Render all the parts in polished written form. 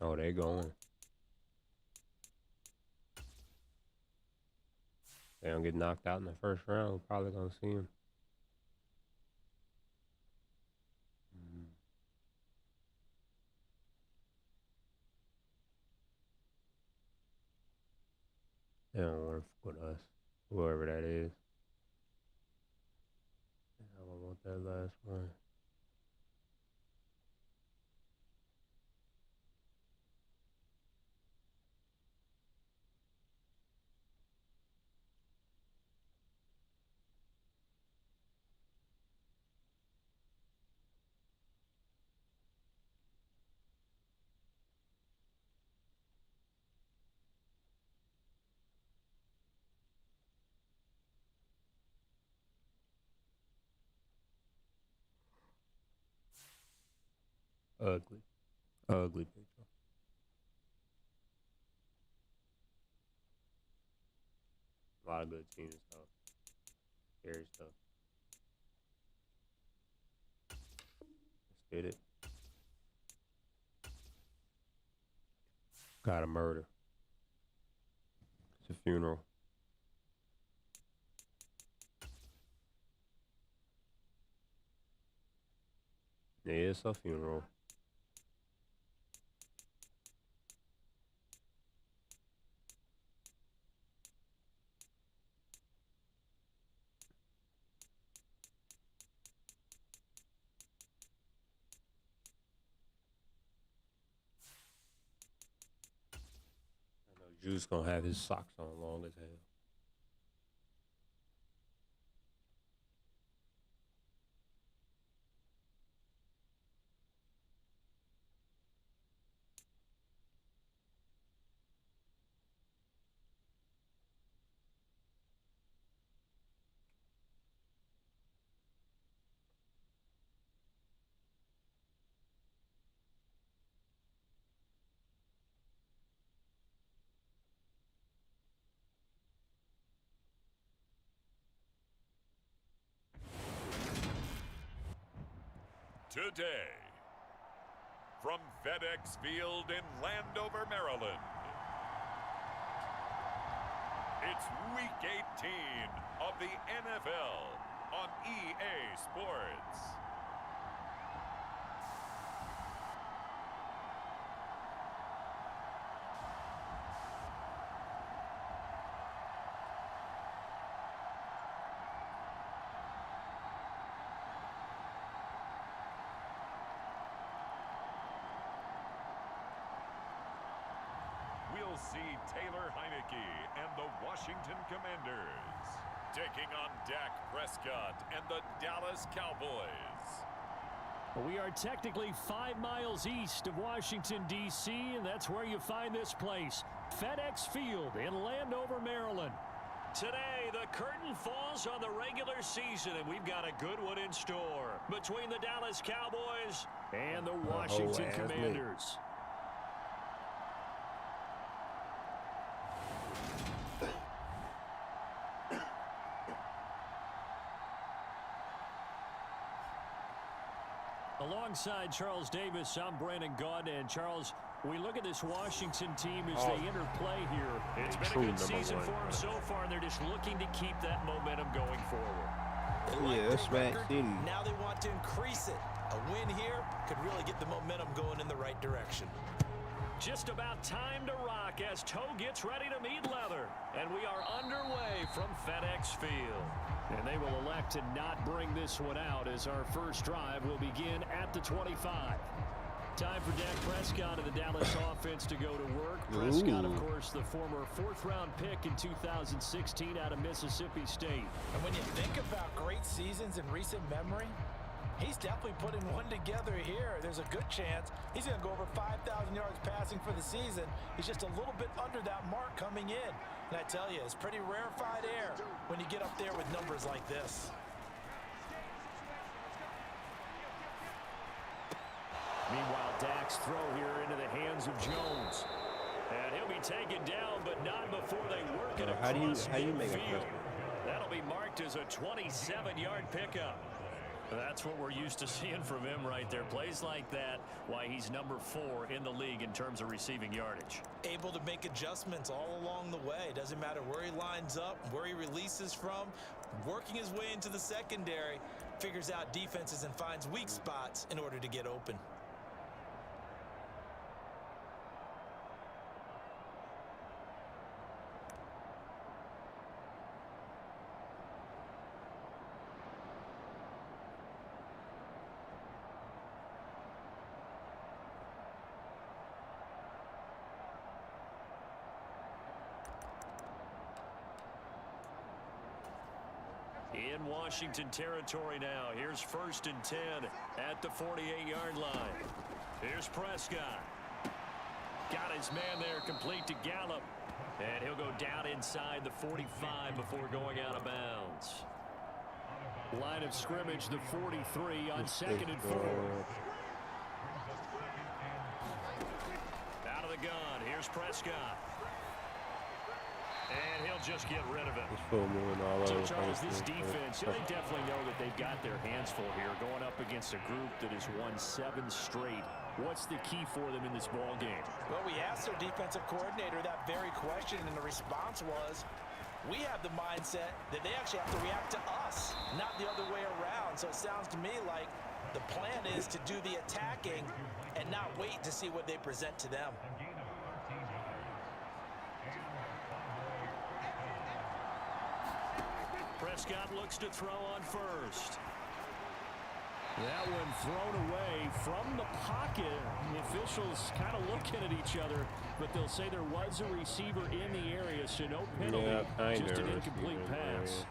Oh, they going. They don't get knocked out in the first round. We're probably gonna see him. They don't want to fuck with us, whoever that is. I don't want that last one. Ugly, ugly picture. A lot of good teams though. Scary stuff. Let's get it. Got a murder. It's a funeral. Yeah, it's a funeral. I know Juice gonna have his socks on long as hell. Today, from FedEx Field in Landover, Maryland, it's Week 18 of the NFL on EA Sports. We'll see Taylor Heineke and the Washington Commanders taking on Dak Prescott and the Dallas Cowboys. We are technically 5 miles east of Washington, D.C., and that's where you find this place, FedEx Field in Landover, Maryland. Today, the curtain falls on the regular season, and we've got a good one in store between the Dallas Cowboys and the Washington Commanders. Alongside Charles Davis, I'm Brandon Gaudin. And Charles, we look at this Washington team as they interplay here. It's been a good season for them so far, and they're just looking to keep that momentum going forward. Yeah, that's right. Now they want to increase it. A win here could really get the momentum going in the right direction. Just about time to rock as Toe gets ready to meet leather. And we are underway from FedEx Field. And they will elect to not bring this one out as our first drive will begin at the 25. Time for Dak Prescott of the Dallas offense to go to work. Prescott, of course, the former 4th-round pick in 2016 out of Mississippi State. And when you think about great seasons in recent memory, he's definitely putting one together here. There's a good chance he's going to go over 5,000 yards passing for the season. He's just a little bit under that mark coming in. And I tell you, it's pretty rarefied air when you get up there with numbers like this. Meanwhile, Dak's throw here into the hands of Jones. And he'll be taken down, but not before they work it across How do you make midfield. a That'll be marked as a 27-yard pickup. That's what we're used to seeing from him right there. Plays like that, why he's number 4 in the league in terms of receiving yardage. Able to make adjustments all along the way. Doesn't matter where he lines up, where he releases from. Working his way into the secondary, figures out defenses and finds weak spots in order to get open. In Washington territory now. Here's 1st and 10 at the 48-yard line. Here's Prescott. Got his man there, complete to Gallup. And he'll go down inside the 45 before going out of bounds. Line of scrimmage, the 43 on 2nd and 4. Out of the gun. Here's Prescott. And he'll just get rid of it. So, Charles, this defense, they definitely know that they've got their hands full here, going up against a group that has won 7 straight. What's the key for them in this ball game? Well, we asked their defensive coordinator that very question, and the response was, we have the mindset that they actually have to react to us, not the other way around. So it sounds to me like the plan is to do the attacking and not wait to see what they present to them. Prescott looks to throw on first. That one thrown away from the pocket. The officials kind of looking at each other, but they'll say there was a receiver in the area, so no penalty, just an incomplete pass.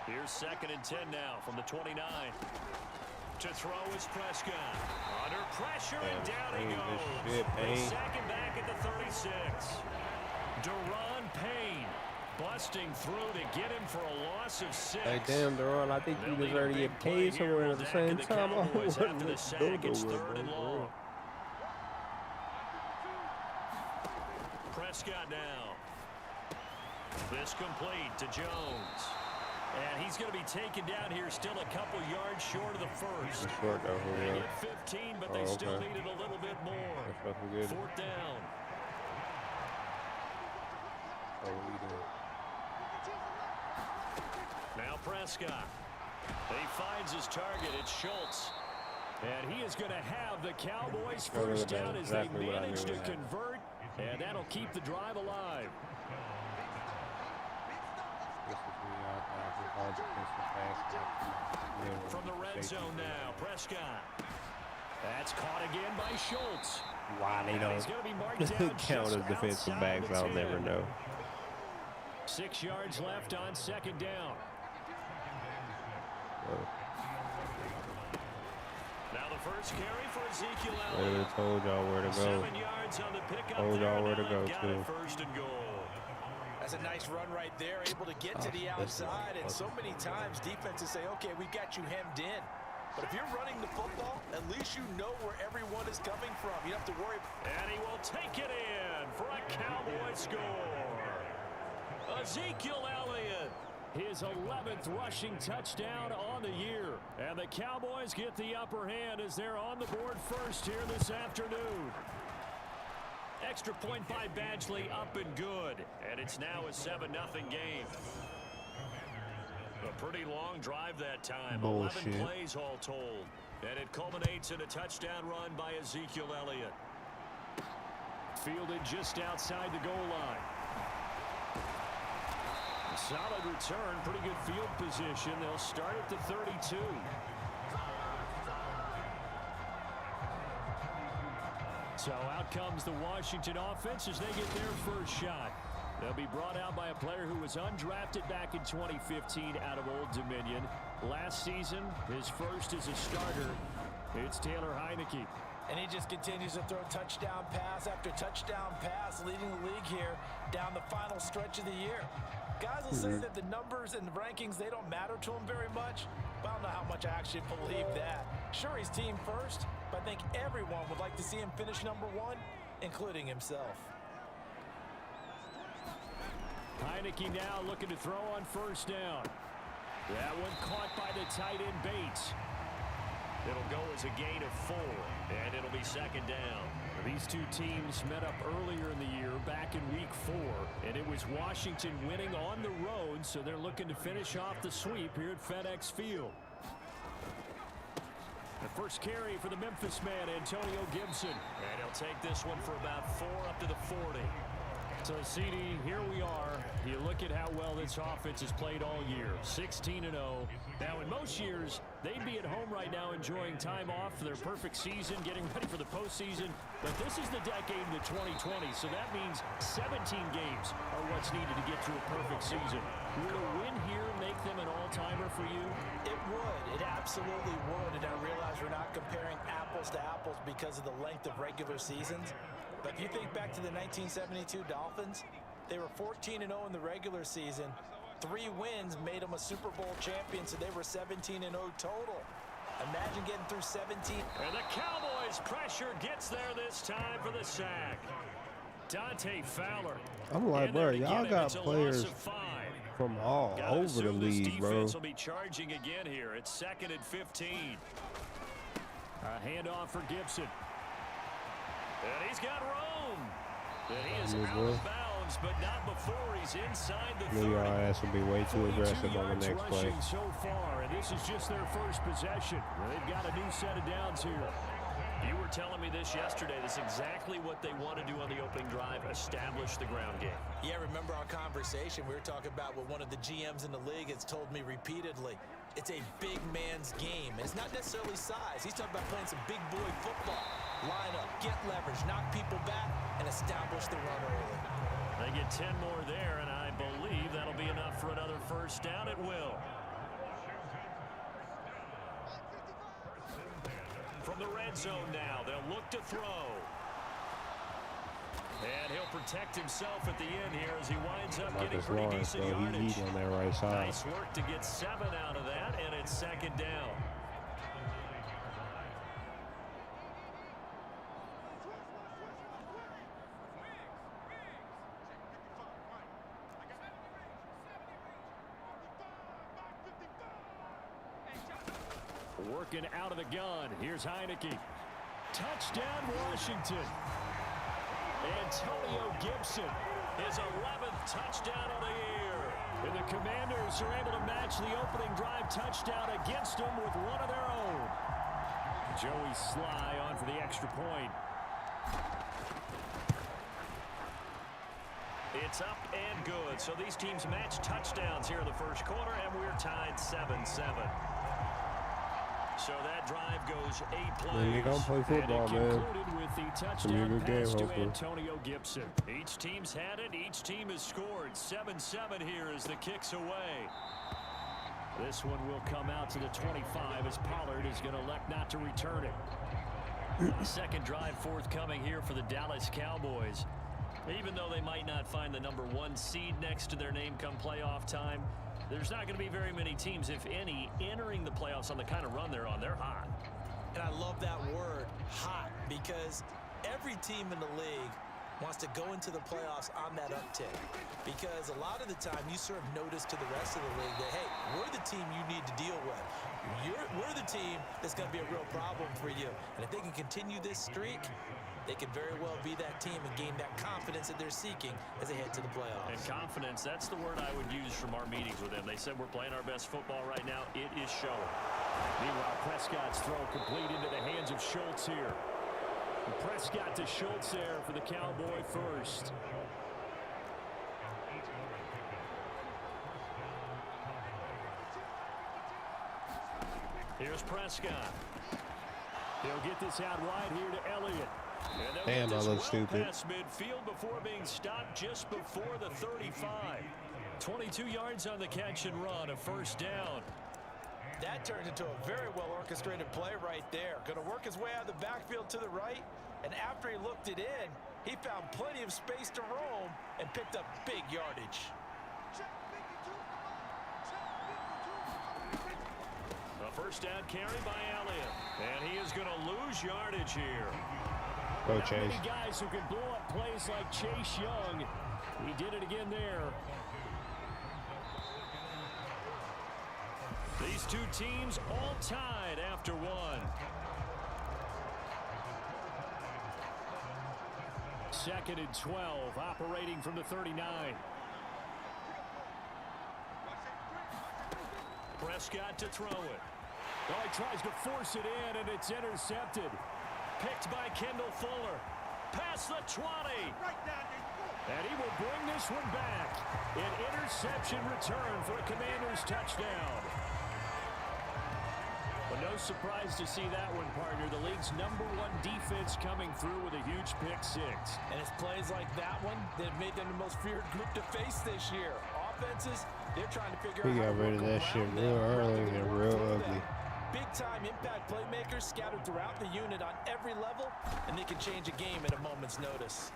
Here's 2nd and 10 now from the 29. To throw is Prescott. Under pressure, and down he goes. The second back at the 36. Deron Payne. Busting through to get him for a loss of 6. Hey, damn, Deron, I think you deserve to get paid somewhere at the same time. After the sack, it's 3rd and long. Prescott now. This complete to Jones. And he's going to be taken down here, still a couple yards short of the first. Short though, they get 15, but they still needed a little bit more. 4th down. Now Prescott. He finds his target. It's Schultz. And he is going to have the Cowboys first down as they manage to convert. And that'll keep the drive alive. From the red zone now, Prescott. That's caught again by Schultz. Why they don't count as defensive backs, I'll never know. 6 yards left on 2nd down. Now the first carry for Ezekiel Elliott. I told y'all where to go. 7 yards on the pickup. Told y'all where to go too. 1st and goal. That's a nice run right there, able to get to the outside. And so many times defenses say, okay, we got you hemmed in. But if you're running the football, at least you know where everyone is coming from. You don't have to worry. And he will take it in for a Cowboy score. Ezekiel Elliott, his 11th rushing touchdown on the year. And the Cowboys get the upper hand as they're on the board first here this afternoon. Extra point by Badgley, up and good. And it's now a 7-0 game. A pretty long drive that time. Bullshit. 11 plays all told. And it culminates in a touchdown run by Ezekiel Elliott. Fielded just outside the goal line. Solid return, pretty good field position. They'll start at the 32. So out comes the Washington offense as they get their first shot. They'll be brought out by a player who was undrafted back in 2015 out of Old Dominion. Last season, his first as a starter. It's Taylor Heineke. And he just continues to throw touchdown pass after touchdown pass, leading the league here down the final stretch of the year. Guys will say that the numbers and the rankings, they don't matter to him very much, but I don't know how much I actually believe that. Sure, he's team first, but I think everyone would like to see him finish #1, including himself. Heineke now looking to throw on 1st down. That one caught by the tight end Bates. It'll go as a gain of 4, and it'll be second down. These two teams met up earlier in the year, back in week 4, and it was Washington winning on the road, so they're looking to finish off the sweep here at FedEx Field. The first carry for the Memphis man, Antonio Gibson. And he'll take this one for about 4 up to the 40. So, CD, here we are. You look at how well this offense has played all year, 16-0. Now, in most years, they'd be at home right now enjoying time off for their perfect season, getting ready for the postseason. But this is the decade of the 2020, so that means 17 games are what's needed to get to a perfect season. Would a win here make them an all-timer for you? It would. It absolutely would. And I realize we're not comparing apples to apples because of the length of regular seasons. But if you think back to the 1972 Dolphins, they were 14-0 in the regular season. 3 wins made them a Super Bowl champion, so they were 17-0 total. Imagine getting through 17. And the Cowboys' pressure gets there this time for the sack. Dante Fowler. I'm like, bro, y'all got players from all over the league, bro. Defense will be charging again here. It's 2nd and 15. A handoff for Gibson. And he's got room. And he is out of bounds, but not before he's inside the 30. Your ass will be way too aggressive on the next play. So far, and this is just their first possession. They've got a new set of downs here. You were telling me this yesterday. This is exactly what they want to do on the opening drive, establish the ground game. Yeah, remember our conversation? We were talking about what one of the GMs in the league has told me repeatedly. It's a big man's game. And it's not necessarily size. He's talking about playing some big boy football. Line up, get leverage, knock people back, and establish the run early. They get 10 more there, and I believe that'll be enough for another first down. It will. From the red zone now, they'll look to throw. And he'll protect himself at the end here as he winds up getting pretty decent yardage. On that right side. Nice work to get 7 out of that, and it's second down. Working out of the gun. Here's Heineke. Touchdown, Washington. Antonio Gibson, his 11th touchdown of the year. And the Commanders are able to match the opening drive touchdown against them with one of their own. Joey Sly on for the extra point. It's up and good. So these teams match touchdowns here in the first quarter, and we're tied 7-7. So that drive goes 8 plays. Man, you gonna play football, and it concluded with the touchdown pass to Antonio Gibson. Each team's had it. Each team has scored. 7-7 here as the kick's away. This one will come out to the 25 as Pollard is going to elect not to return it. Second drive forthcoming here for the Dallas Cowboys. Even though they might not find the number 1 seed next to their name come playoff time, there's not going to be very many teams, if any, entering the playoffs on the kind of run they're on. They're hot. And I love that word, hot, because every team in the league wants to go into the playoffs on that uptick. Because a lot of the time you serve notice to the rest of the league that, hey, we're the team you need to deal with. We're the team that's going to be a real problem for you. And if they can continue this streak, they could very well be that team and gain that confidence that they're seeking as they head to the playoffs. And confidence, that's the word I would use from our meetings with them. They said we're playing our best football right now. It is showing. Meanwhile, Prescott's throw complete into the hands of Schultz here. And Prescott to Schultz there for the Cowboy first. Here's Prescott. He'll get this out wide here to Elliott. Damn, I look stupid. Pass midfield before being stopped just before the 35. 22 yards on the catch and run, a first down. That turned into a very well orchestrated play right there. Going to work his way out of the backfield to the right, and after he looked it in, he found plenty of space to roam and picked up big yardage. A first down carry by Elliott, and he is going to lose yardage here. Go Chase. Many guys who can blow up plays like Chase Young. He did it again there. These two teams all tied after one. Second and 12, operating from the 39. Prescott to throw it. Oh, he tries to force it in, and it's intercepted. Picked by Kendall Fuller. Past the 20. And he will bring this one back. An interception return for a Commanders touchdown. But no surprise to see that one, partner. The league's #1 defense coming through with a huge pick six. And it's plays like that one that made them the most feared group to face this year. Offenses, they're trying to figure out He how got to rid of work that shit around real them early rather than and work real through ugly. them. Big-time impact playmakers scattered throughout the unit on every level, and they can change a game at a moment's notice.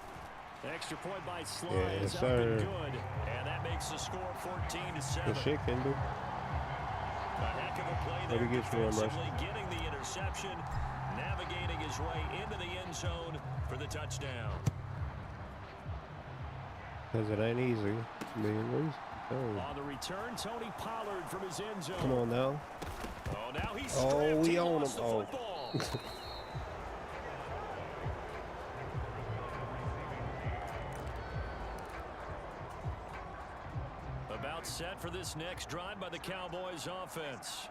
Extra point by Sly Yes, is up and sir. good. And that makes the score 14-7. Good shit, Kendall. A heck of a play Maybe there get you one, defensively, getting the interception, navigating his way into the end zone for the touchdown. Because it ain't easy. Being loose. Oh. On the return, Tony Pollard from his end zone. Come on now. Oh, now he's Oh, stripped. we He own lost him. the Oh. football. About set for this next drive by the Cowboys offense.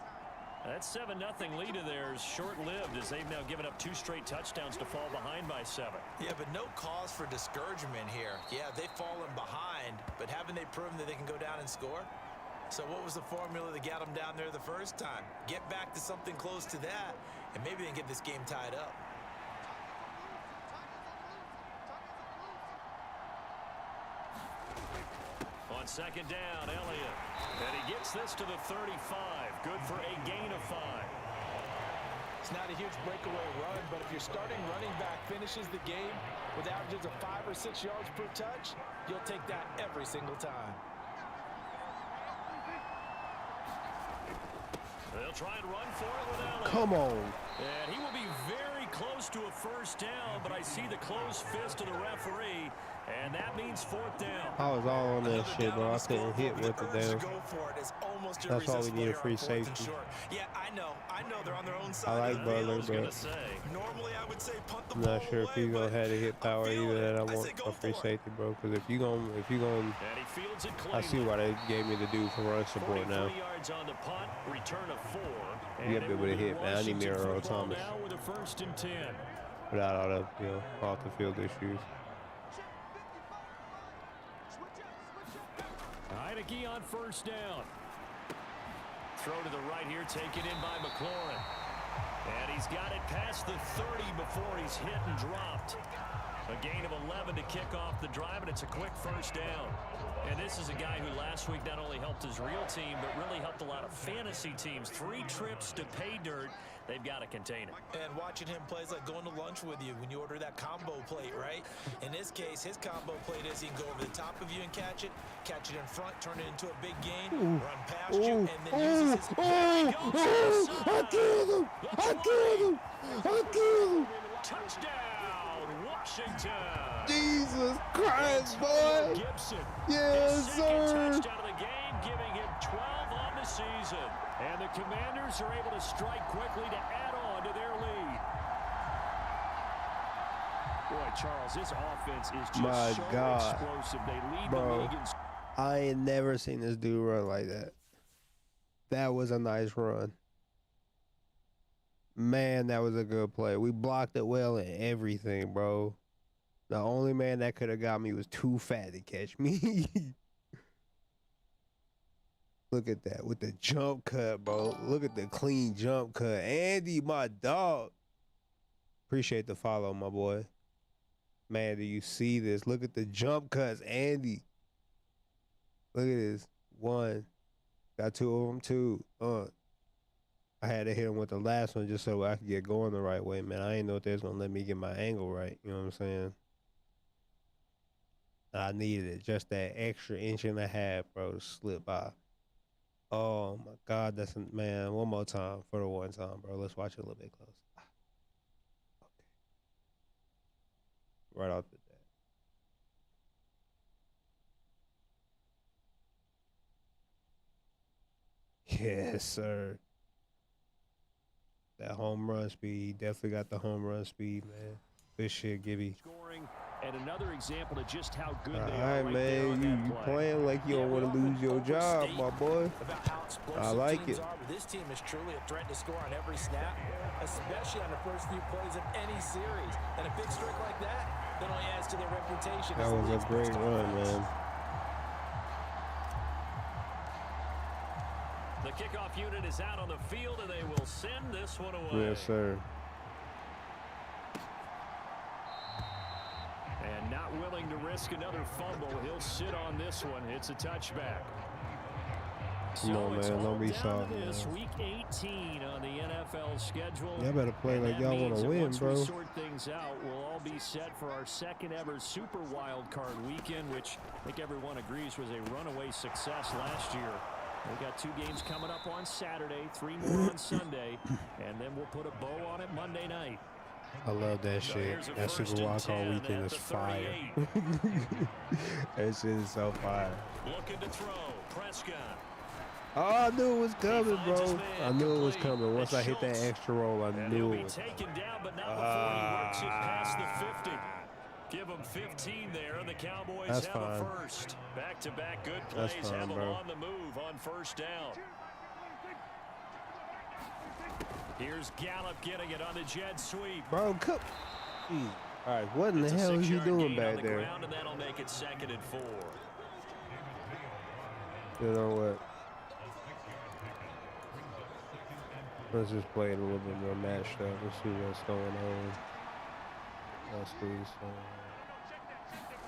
That 7-0 lead of theirs short-lived as they've now given up 2 straight touchdowns to fall behind by 7. Yeah, but no cause for discouragement here. Yeah, they've fallen behind, but haven't they proven that they can go down and score? So what was the formula that got them down there the first time? Get back to something close to that, and maybe they can get this game tied up. On second down, Elliott. And he gets this to the 35. Good for a gain of 5. It's not a huge breakaway run, but if your starting running back finishes the game with averages of 5 or 6 yards per touch, you'll take that every single time. They'll try and run for it with Elliott. Come on. And he will be very close to a first down, but I see the closed fist of the referee, and that means 4th down. I was all on that shit, bro. I couldn't hit with the damn. That's why we need a free safety. Yeah, I know they're on their own I side. like Butler, but Normally I would say punt the I'm ball not sure if away, he's gonna but have to hit power I'm feeling either. That I it. want say go a free for it. safety, bro. Because if you gonna, And he fields it I see why they gave me the dude for run support now. 43 yards on the punt, return of 4. You gotta be able to hit, man. I need me a Earl Washington Thomas now with a 1st and 10. without all the, off the field issues. Heineke on 1st down. Throw to the right here, taken in by McLaurin. And he's got it past the 30 before he's hit and dropped. A gain of 11 to kick off the drive, and it's a quick 1st down. And this is a guy who last week not only helped his real team, but really helped a lot of fantasy teams. 3 trips to pay dirt. They've got to contain it. And watching him play is like going to lunch with you when you order that combo plate, right? In this case, his combo plate is he can go over the top of you and catch it in front, turn it into a big gain, run past you, and then uses his... I killed him! I killed him! I killed him! Touchdown, Washington! Jesus Christ, boy! Gibson. Yes, His second sir! touchdown of the game, giving him 12 on the season. And the Commanders are able to strike quickly to add on to their lead. Boy, Charles, this offense is just My so God. explosive. They lead Bro. the league in... I ain't never seen this dude run like that. That was a nice run. Man, that was a good play. We blocked it well and everything, bro. The only man that could have got me was too fat to catch me. Look at that with the jump cut, bro. Look at the clean jump cut. Andy, my dog. Appreciate the follow, my boy. Man, do you see this? Look at the jump cuts, Andy. Look at this. 1. Got 2 of them, 2. I had to hit him with the last one just so I could get going the right way, man. I didn't know if they was going to let me get my angle right. You know what I'm saying? I needed it. Just that extra inch and a half, bro, to slip by. Oh, my God. Man, one more time for the one time, bro. Let's watch it a little bit close. Okay. Right off the bat. Yes, sir. That home run speed. Definitely got the home run speed, man. Good shit, Gibby. Scoring, and another example of just how good All they right, are right there on man. that You play. playing like you don't want to lose your job, my boy. About how explosive I like teams it. are, but this team is truly a threat to score on every snap, especially on the first few plays of any series. And a big streak like that only adds to their reputation. That was a great run, man. The kickoff unit is out on the field, and they will send this one away. Yes, sir. And not willing to risk another fumble, he'll sit on this one. It's a touchback. Come on, it's man. all Don't be down soft, to this man. week 18 on the NFL schedule. Y'all better play And like that y'all want means to that win, once bro. we sort things out, we'll all be set for our second ever Super Wild Card weekend, which I think everyone agrees was a runaway success last year. We got 2 games coming up on Saturday, 3 more on Sunday, and then we'll put a bow on it Monday night. I love that So shit. here's a That first Super and Wild Card 10 weekend at is the fire. 38. That shit is so fire. Looking to throw, Prescott. Oh, I knew it was coming, finds his bro. man I knew it was complete. coming. Once I hit that Schultz. extra roll, I And knew he'll it be was coming. taken down, but not before he works it past the 50. Give him 15 there, and the Cowboys That's have fine. a first. Back-to-back good That's plays fine, have them bro. on the move on first down. Here's Gallup getting it on the jet sweep. Bro, cook. Jeez. All right, what in the It's a hell is you 6-yard doing gain back on the there? ground, and that'll make it 2nd and 4. You know what? Let's just play it a little bit more matched up. Let's see what's going on. Let's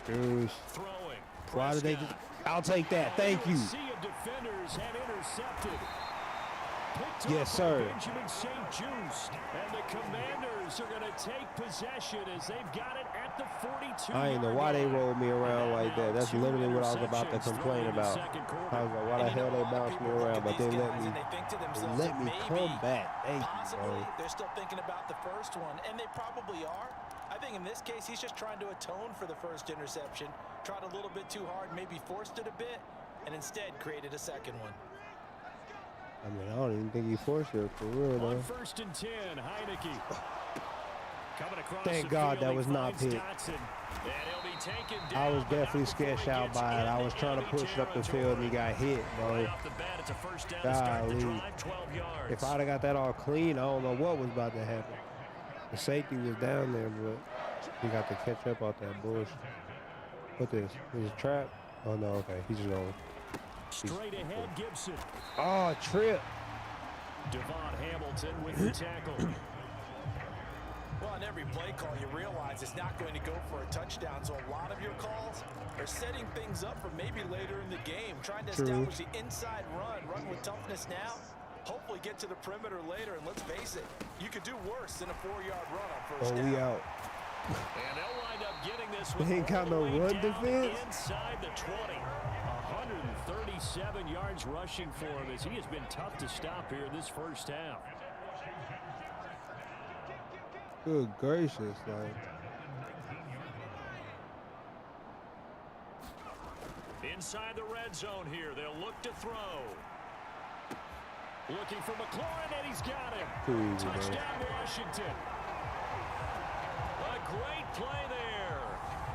Bruce. Throwing. Why did they just... Prescott. I'll take that. Thank you. Sea of defenders and intercepted. Picked Yes, up sir. by Benjamin St. Just. And the Commanders are going to take possession as they've got it at the 42. I ain't know why they rolled me around like that. That's literally what I was about to complain about. I was like, why the hell they bounced me around? But they let me come back. Thank you, Possibly bro. they're still thinking about the first one, and they probably are. I think in this case, he's just trying to atone for the first interception. Tried a little bit too hard, maybe forced it a bit, and instead created a second one. I mean, I don't even think he forced it for real, though. On 1st and 10, Heineke. Coming across Thank the God field, that he was not finds picked. Dotson. And he'll be taken I down, was but not definitely before he sketched out gets by it. I into was trying to enemy push it up the field and he got hit, bro. Right off the bat, it's a first down to start the Golly. drive, 12 yards. If I'd have got that all clean, I don't know what was about to happen. The safety was down there, but he got to catch up out that bullshit. What this? Is it a trap? Oh, no, okay. He's just on. Straight ahead, Gibson. Oh, trip. Devon Hamilton with the tackle. Well, on every play call, you realize it's not going to go for a touchdown, so a lot of your calls are setting things up for maybe later in the game, trying to establish the inside run with toughness now, hopefully get to the perimeter later, and let's face it, you could do worse than a 4-yard run on first down. We out. And they'll wind up getting this one They ain't got no all the way run down defense? inside the 20. 137 yards rushing for him as he has been tough to stop here this first half. Good gracious, like. Inside the red zone here, they'll look to throw. Looking for McLaurin, and he's got him. Too easy, man. Touchdown, Washington. A great play there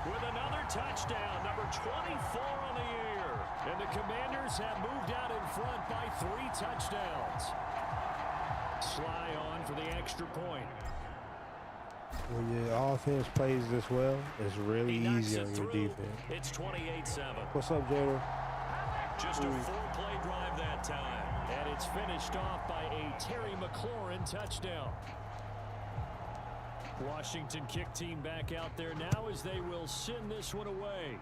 with another touchdown, number 24 on the year. And the Commanders have moved out in front by 3 touchdowns. Sly on for the extra point. When your offense plays this well, it's really easy on your defense. It's 28-7. What's up, Jalen? Just a 4-play drive that time. And it's finished off by a Terry McLaurin touchdown. Washington kick team back out there now as they will send this one away.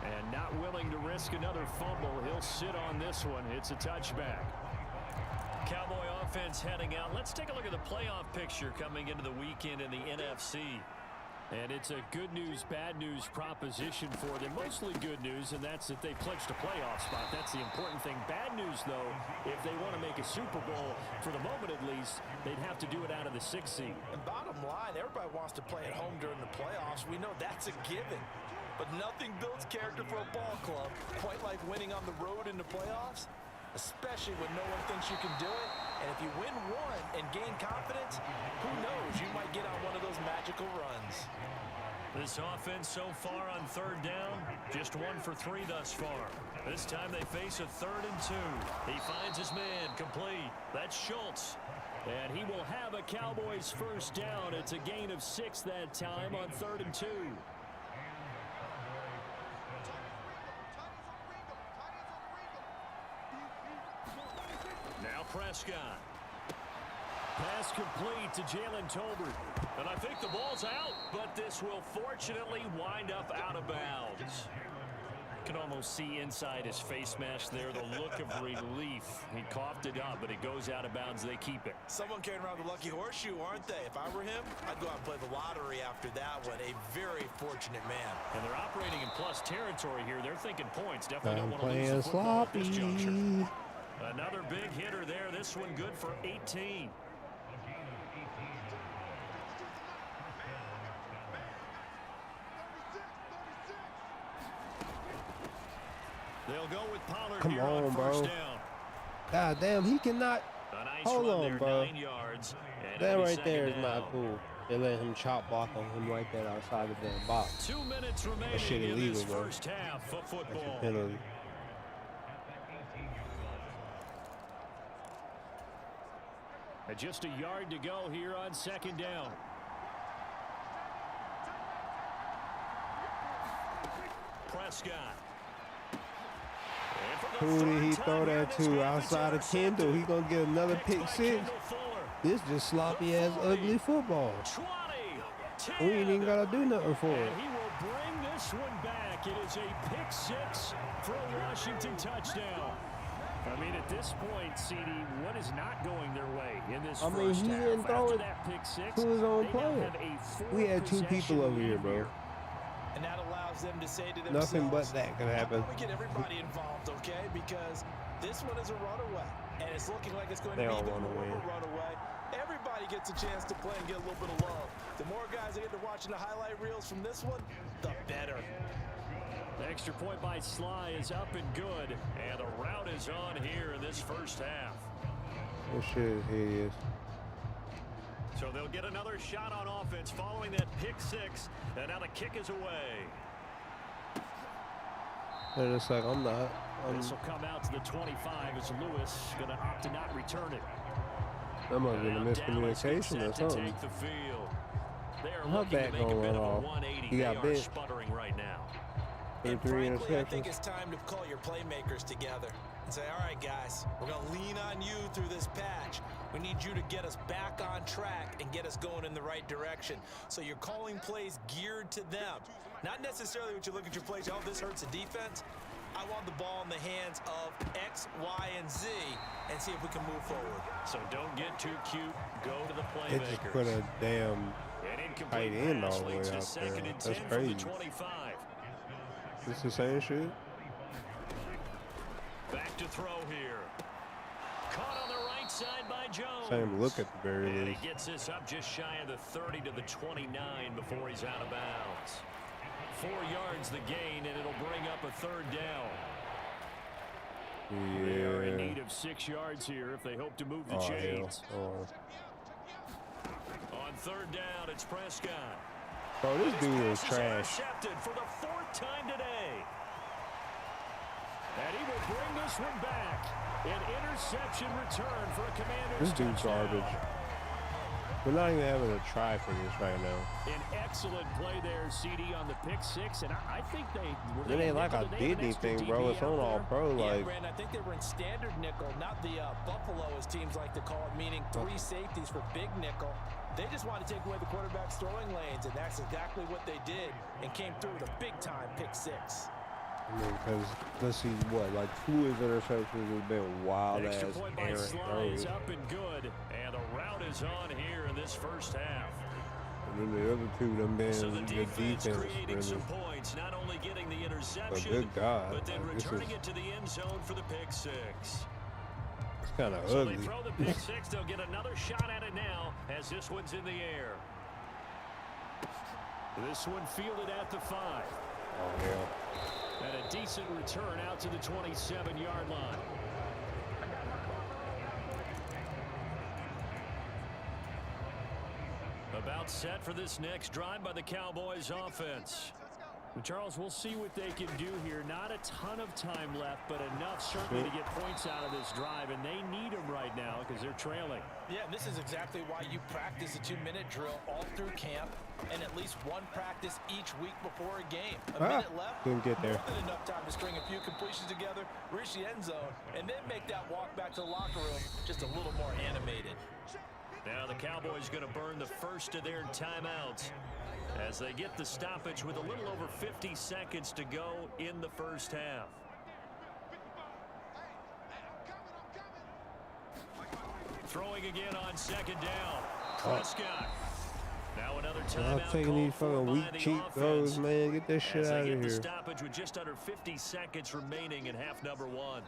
And not willing to risk another fumble, he'll sit on this one. It's a touchback. Cowboy offense heading out. Let's take a look at the playoff picture coming into the weekend in the NFC. And it's a good news, bad news proposition for them. Mostly good news, and that's that they clinched a playoff spot. That's the important thing. Bad news, though, if they want to make a Super Bowl, for the moment at least, they'd have to do it out of the 6th seed. And bottom line, everybody wants to play at home during the playoffs. We know that's a given. But nothing builds character for a ball club quite like winning on the road in the playoffs, especially when no one thinks you can do it. And if you win one and gain confidence, who knows, you might get on one of those magical runs. This offense so far on third down, just 1 for 3 thus far. This time they face a 3rd and 2. He finds his man complete. That's Schultz. And he will have a Cowboys first down. It's a gain of 6 that time on 3rd and 2. Now Prescott. Pass complete to Jalen Tolbert. And I think the ball's out, but this will fortunately wind up out of bounds. You can almost see inside his face mask there the look of relief. He coughed it up, but it goes out of bounds. They keep it. Someone carrying around the lucky horseshoe, aren't they? If I were him, I'd go out and play the lottery after that one. A very fortunate man. And they're operating in plus territory here. They're thinking points. Definitely don't want to lose Playing the football at this sloppy. juncture. Another big hitter there. This one good for 18. They'll go with Pollard. Come here on, first bro. Down. God damn, he cannot. A nice Hold run on, there, bro. 9 yards. And That it'll be right there is second not down. cool. They let him chop block on him right there outside the damn box. 2 minutes remaining shit in illegal, this bro. first half of football. Penalty. And just a yard to go here on second down. Prescott. And for the Who did he third throw time here that this to game, outside of it's Kendall? He intercepted. gonna get another Picked pick by 6. Kendall Fuller. This just sloppy ass ugly football. 20, We ain't even 10. gotta do nothing for it. And he will bring this one back. It is a pick 6 for a Washington touchdown. I mean, at this point, CD, what is not going their way in this I mean, first he half? didn't throw After it that pick 6, to his own they now player. have a We had 2 4-possession people over here, lead bro. And that allows them to say to themselves, Nothing but that could happen. how about we get everybody involved, okay? Because this one is a runaway, and it's looking like it's going They to be all even wanna more of win. a runaway. Everybody gets a chance to play and get a little bit of love. The more guys that get to watching the highlight reels from this one, the better. The extra point by Sly is up and good, and the route is on here in this first half. This shit is hideous. So they'll get another shot on offense following that pick 6, and now the kick is away. And it's like, I'm not. This will come out to the 25 as Lewis going to opt to not return it. That must have been a Now Dallas gets miscommunication or set to something. take the field. They are How looking to that make a gonna bit run of a off? 180. He They got are bit. sputtering right now. And 3 frankly, I think interceptions. it's time to call your playmakers together and say, all right, guys, we're going to lean on you through this patch. We need you to get us back on track and get us going in the right direction. So you're calling plays geared to them. Not necessarily what you look at your plays, oh, this hurts the defense. I want the ball in the hands of X, Y, and Z and see if we can move forward. So don't get too cute. Go to the They just put playmakers. a damn An tight incomplete end pass all the way leads to out second there. and That's 10 from crazy. the 25. It's the same shit. Back to throw here. Caught on the right side by Jones. Same look at the very And least. he gets this up just shy of the 30 to the 29 before he's out of bounds. 4 yards the gain, and it'll bring up a third down. They are in Yeah. need of 6 yards here if they hope to move the Oh, hell. chains. Oh. On third down, it's Prescott. Bro, this His dude is pass is trash. intercepted for the 4th time today. And he will bring this one back. An interception return for a Commanders This dude's touchdown. garbage. We're not even having a try for this right now. An excellent play there, CD, on the pick 6, and I think they were. It ain't like I did anything, bro. It's on all pro. Yeah, Like, Brandon, I think they were in standard nickel, not the Buffalo, as teams like to call it, meaning 3 safeties for big nickel. They just wanted to take away the quarterback's throwing lanes, and that's exactly what they did and came through with a big-time pick 6. I mean, because let's see what, like 2 of his interceptions has been wild Extra ass point by errant Sly throws. is up and good, and the route is on here in this first half. And then the other 2 them been So the good defense defense, creating really. some points, not only getting the But interception, good God, but then like, this returning is it to the end zone for the pick 6. it's kind of So ugly. they throw the pick 6. They'll get another shot at it now as this one's in the air. This one fielded at the 5. Oh, yeah. And a decent return out to the 27-yard line. About set for this next drive by the Cowboys offense. And Charles, we'll see what they can do here. Not a ton of time left, but enough certainly to get points out of this drive, and they need them right now because they're trailing. Yeah, and this is exactly why you practice a 2-minute drill all through camp and at least one practice each week before a game. A minute left, didn't get there. More than enough time to string a few completions together, reach the end zone, and then make that walk back to the locker room just a little more animated. Now the Cowboys going to burn the first of their timeouts as they get the stoppage with a little over 50 seconds to go in the first half. Throwing again on second down. Prescott. Now another timeout. I'm taking these fucking weak cheap throws, man. Get this shit out of here. The stoppage with just under 50 seconds remaining in half number 1.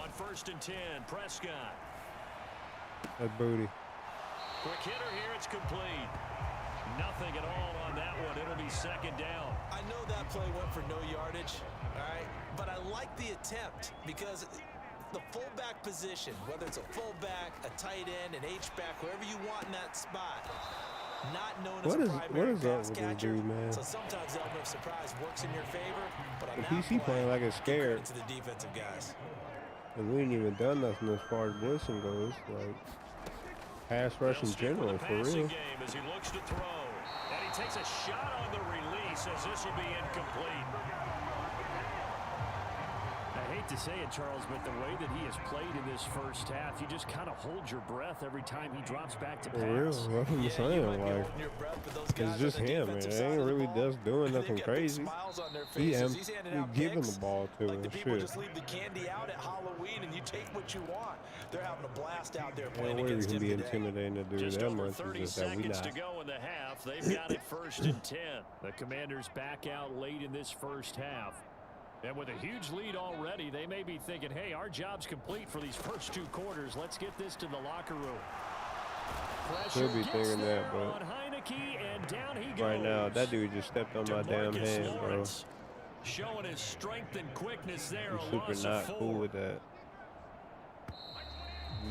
On 1st and 10, Prescott. That booty. Quick hitter here, it's complete. Nothing at all on that one. It'll be second down. I know that play went for no yardage, all right? But I like the attempt because the fullback position, whether it's a fullback, a tight end, an H-back, wherever you want in that spot, not known as a primary pass catcher. So sometimes the element of surprise works in your favor. But on the PC playing like it's scared. To the defensive guys. And we ain't even done nothing as far as blitzing goes. Like, pass rush in general, for real. Game as he looks to throw. And he takes a shot on the release as this will be incomplete. I hate to say it, Charles, but the way that he has played in this first half, you just kind of hold your breath every time he drops back to pass. For real, that's what I'm saying. Like, it's just him, man. It ain't really just doing nothing crazy. He's giving the ball to like him. the people Shit. just leave the candy out at Halloween and you take what you want. They're having a blast out there No playing way we against can him be today. intimidating to do Just that over much. 30 It's just that we seconds to not. go in the half. They've got it 1st and 10. The Commanders back out late in this first half. And with a huge lead already, they may be thinking, hey, our job's complete for these first 2 quarters. Let's get this to the locker room. Pressure Could be thinking that, but Heineke, and down he goes. right now, that dude just stepped on my damn hand, bro. Showing his strength and quickness there. I'm super not cool with that.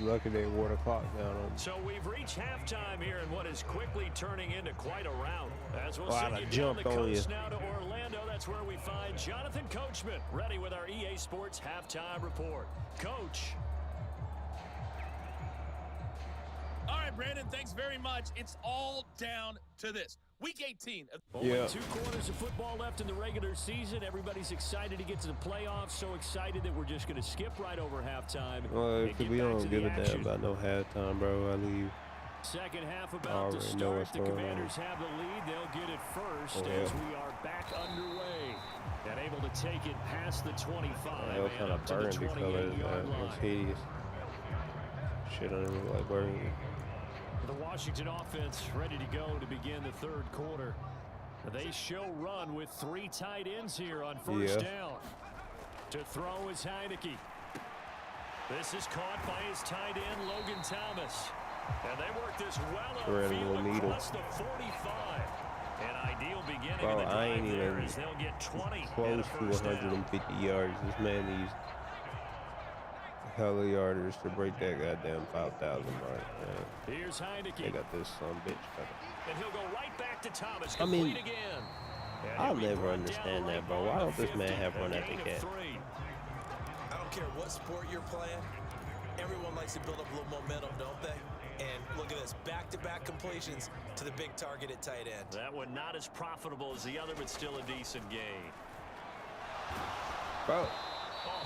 Lucky they wore the clock down on me. So we've reached halftime here in what is quickly turning into quite a rout. As we'll I'd send you have down the jumped on coast you. now to Orlando. That's where we find Jonathan Coachman ready with our EA Sports halftime report. Coach. All right, Brandon, thanks very much. It's all down to this. Week 18. Only 2 quarters of football left in the regular season. Everybody's excited to get to the playoffs. So excited that we're just going to skip right over halftime. Well, if we don't give a damn about no halftime, bro, I leave. Second half about to start. The Commanders have the lead. They'll get it first as we are back underway. And able to take it past the 25 and up to the 28-yard line. It's hideous. Shit don't even look like burgundy. The Washington offense ready to go to begin the 3rd quarter. They show run with 3 tight ends here on 1st down. To throw is Heineke. This is caught by his tight end, Logan Thomas. And they work this well upfield across the 45. An ideal beginning of the drive there as they'll get 20 close to 150 yards. This man needs hella yarders to break that goddamn 5,000 mark. Man. Here's Heineke. They got this son bitch. And he'll go right back to Thomas. I mean, again. I'll never understand that, bro. Why don't this man have run ethic at? I don't care what sport you're playing. Everyone likes to build up a little momentum, don't they? And look at this, back-to-back completions to the big target at tight end. That one not as profitable as the other, but still a decent gain. Bro.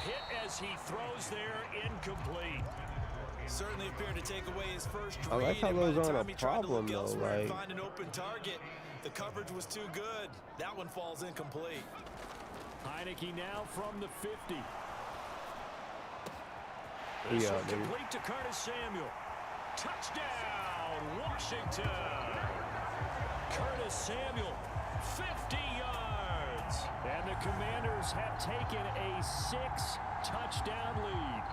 Hit as he throws there, incomplete. Certainly appeared to take away his first read. I like how those aren't a problem, though. Like, find an open target. The coverage was too good. That one falls incomplete. Heineke now from the 50. This is complete to Curtis Samuel. Touchdown, Washington. Curtis Samuel, 50 yards. And the Commanders have taken a 6-touchdown lead.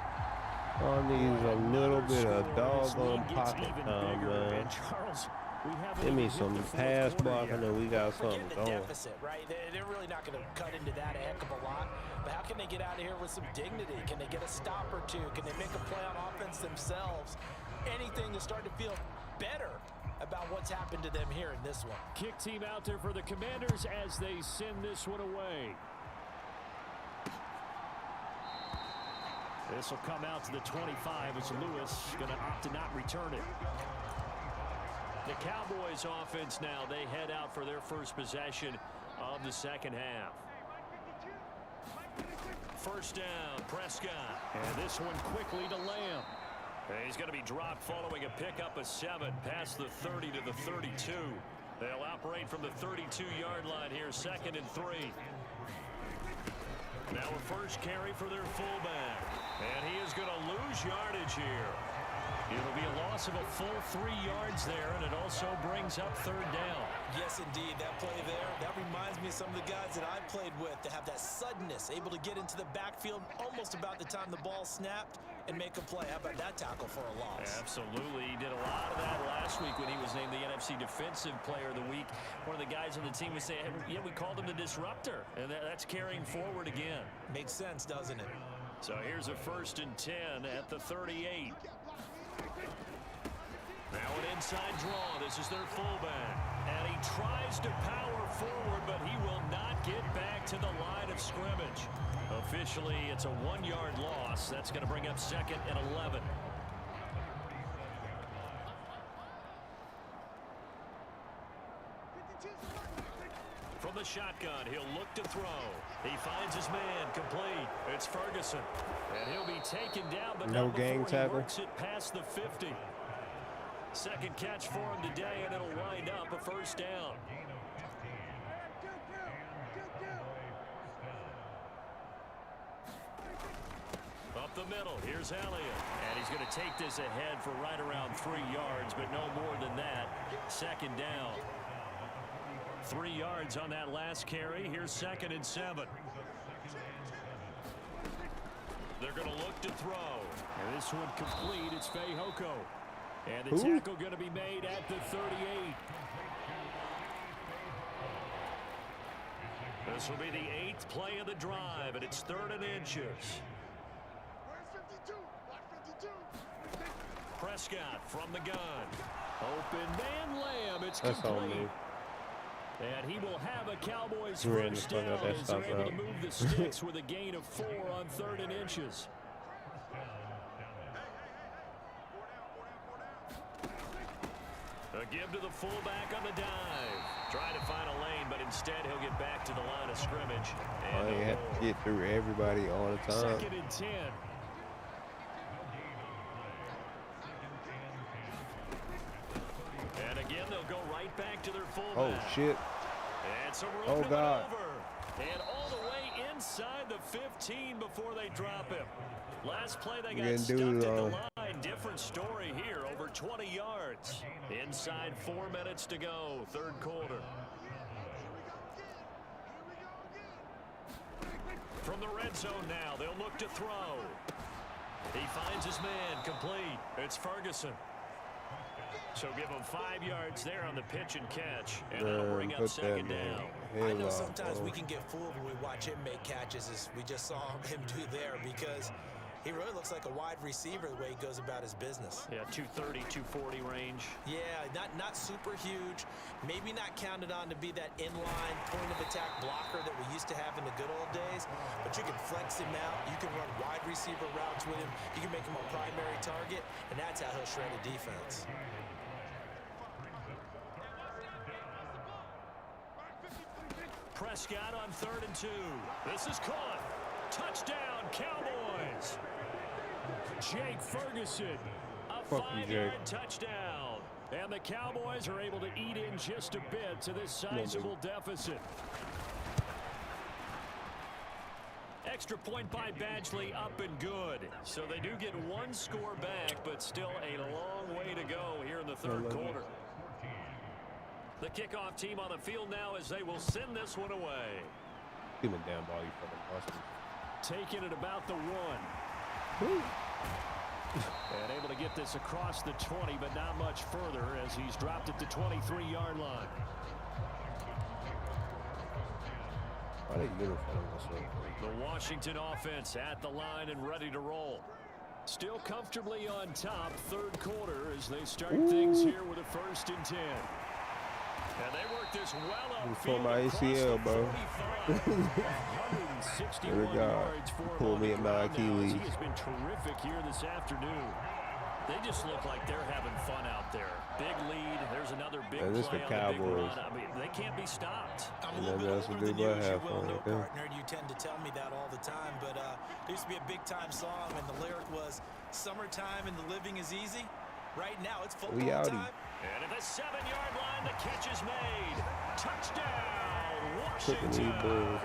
All needs a little bit of doggone pocket time, man. And Charles, Give me some pass blocking and we got something Forget the going. deficit, right? They're really not going to cut into that a heck of a lot. But how can they get out of here with some dignity? Can they get a stop or two? Can they make a play on offense themselves? Anything to start to feel better about what's happened to them here in this one. Kick team out there for the Commanders as they send this one away. This will come out to the 25 as Lewis going to opt to not return it. The Cowboys offense now, they head out for their first possession of the second half. First down, Prescott. And this one quickly to Lamb. And he's going to be dropped following a pickup of 7 past the 30 to the 32. They'll operate from the 32-yard line here, 2nd and 3. Now a first carry for their fullback. And he is going to lose yardage here. It'll be a loss of a full 3 yards there, and it also brings up 3rd down. Yes, indeed. That play there, that reminds me of some of the guys that I played with to have that suddenness, able to get into the backfield almost about the time the ball snapped and make a play. How about that tackle for a loss? Absolutely. He did a lot of that last week when he was named the NFC Defensive Player of the Week. One of the guys on the team was saying, yeah, we called him the disruptor, and that's carrying forward again. Makes sense, doesn't it? So here's a 1st and 10 at the 38. Now an inside draw. This is their fullback. And he tries to power forward, but he will not get back to the line of scrimmage. Officially, it's a 1-yard loss. That's going to bring up 2nd and 11. From the shotgun, he'll look to throw. He finds his man, complete. It's Ferguson. And he'll be taken down, but no not gang before he tackle. works it past the 50. Second catch for him today, and it'll wind up a 1st down. Up the middle, here's Elliott. And he's going to take this ahead for right around 3 yards, but no more than that. 2nd down. 3 yards on that last carry. Here's 2nd and 7. They're going to look to throw. And this one complete. It's Fehoko. And the tackle going to be made at the 38. This will be the 8th play of the drive, and it's 3rd and inches. Prescott from the gun. Open man Lamb. It's complete. And he will have a Cowboys first down as they're able to move the sticks with a gain of 4 on 3rd and inches. A give to the fullback on the dive. Trying to find a lane, but instead he'll get back to the line of scrimmage. And you have to get through everybody all the time. 2nd and 10. And again, they'll go right back to their fullback. Oh, shit. And some room Oh, to God. maneuver. And all the way inside the 15 before they drop him. Last play, they got stuck at the line. Different story here, over 20 yards. Inside 4 minutes to go, 3rd quarter. From the red zone now, they'll look to throw. He finds his man, complete. It's Ferguson. So give him 5 yards there on the pitch and catch, and that'll bring up 2nd down. I know sometimes we can get fooled when we watch him make catches, as we just saw him do there, because he really looks like a wide receiver the way he goes about his business. Yeah, 230, 240 range. Yeah, not super huge. Maybe not counted on to be that inline point-of-attack blocker that we used to have in the good old days. But you can flex him out. You can run wide receiver routes with him. You can make him a primary target, and that's how he'll shred a defense. Prescott on 3rd and 2. This is caught. Touchdown, Cowboys. Jake Ferguson, a 5-yard touchdown. And the Cowboys are able to eat in just a bit to this sizable deficit. Extra point by Badgley, up and good. So they do get 1 score back, but still a long way to go here in the 3rd quarter. The kickoff team on the field now as they will send this one away. Give him a damn ball, you fucking bastard. Taking it about the 1. Woo. And able to get this across the 20, but not much further as he's dropped at the 23-yard line. Why they uniform us up? The Washington offense at the line and ready to roll. Still comfortably on top, third quarter as they start things here with a 1st and 10. And they work this well up For my ACL, bro. There we go. Pull me at my Achilles. He has been terrific here this afternoon. They just look like they're having fun out there. Big lead. There's another big play on the big run. I mean, they can't be stopped. I'm a little bit older than you, as you well know, partner. You tend to tell me that all the time. But there used to be a big-time song, and the lyric was, "Summertime and the living is easy." Right now, it's football time. And at the 7-yard line, the catch is made. Touchdown, Washington.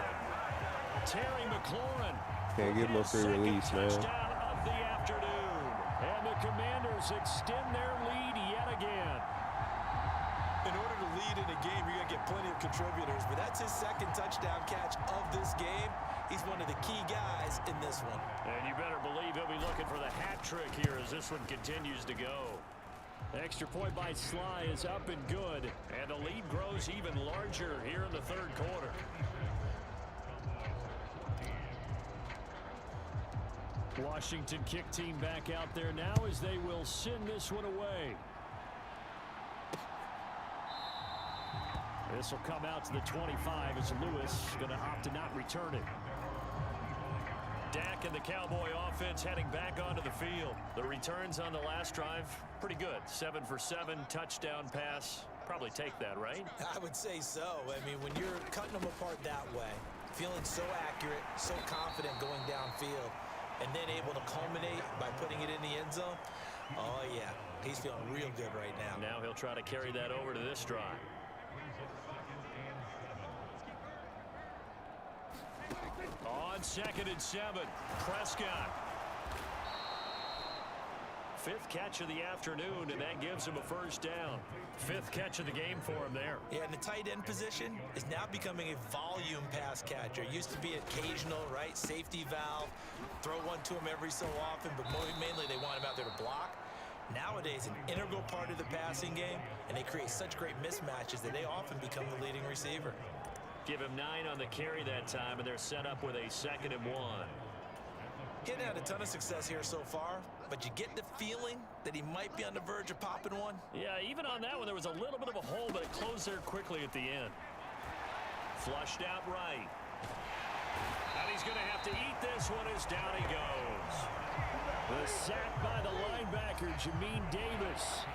Terry McLaurin. Can't give him a free release, man. Touchdown of the afternoon. And the Commanders extend their lead yet again. In order to lead in a game, you're going to get plenty of contributors. But that's his 2nd touchdown catch of this game. He's one of the key guys in this one. And you better believe he'll be looking for the hat trick here as this one continues to go. Extra point by Sly is up and good. And the lead grows even larger here in the 3rd quarter. Washington kick team back out there now as they will send this one away. This will come out to the 25 as Lewis going to opt to not return it. Dak and the Cowboy offense heading back onto the field. The returns on the last drive, pretty good. 7 for 7, touchdown pass. Probably take that, right? I would say so. I mean, when you're cutting them apart that way, feeling so accurate, so confident going downfield, and then able to culminate by putting it in the end zone, oh, yeah, he's feeling real good right now. Now he'll try to carry that over to this drive. On 2nd and 7, Prescott. 5th catch of the afternoon, and that gives him a 1st down. 5th catch of the game for him there. Yeah, and the tight end position is now becoming a volume pass catcher. It used to be occasional, right? Safety valve, throw one to him every so often, but mainly they want him out there to block. Nowadays, an integral part of the passing game, and they create such great mismatches that they often become the leading receiver. Give him 9 on the carry that time, and they're set up with a 2nd and 1. Getting had a ton of success here so far, but you get the feeling that he might be on the verge of popping one. Yeah, even on that one, there was a little bit of a hole, but it closed there quickly at the end. Flushed out right. And he's going to have to eat this one as down he goes. The sack by the linebacker, Jamin Davis.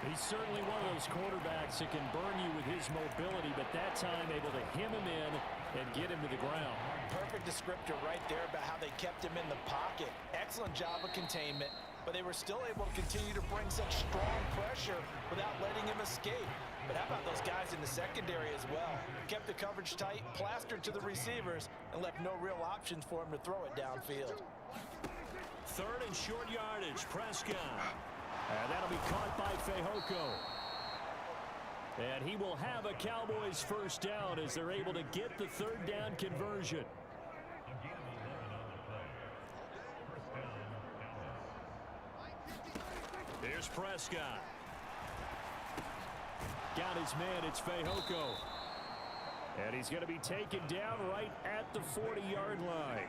He's certainly one of those quarterbacks that can burn you with his mobility, but that time able to hem him in and get him to the ground. Perfect descriptor right there about how they kept him in the pocket. Excellent job of containment, but they were still able to continue to bring such strong pressure without letting him escape. But how about those guys in the secondary as well? Kept the coverage tight, plastered to the receivers, and left no real options for him to throw it downfield. 3rd and short yardage, Prescott. And that'll be caught by Fehoko. And he will have a Cowboys 1st down as they're able to get the 3rd down conversion. Here's Prescott. Got his man, it's Fehoko. And he's going to be taken down right at the 40-yard line.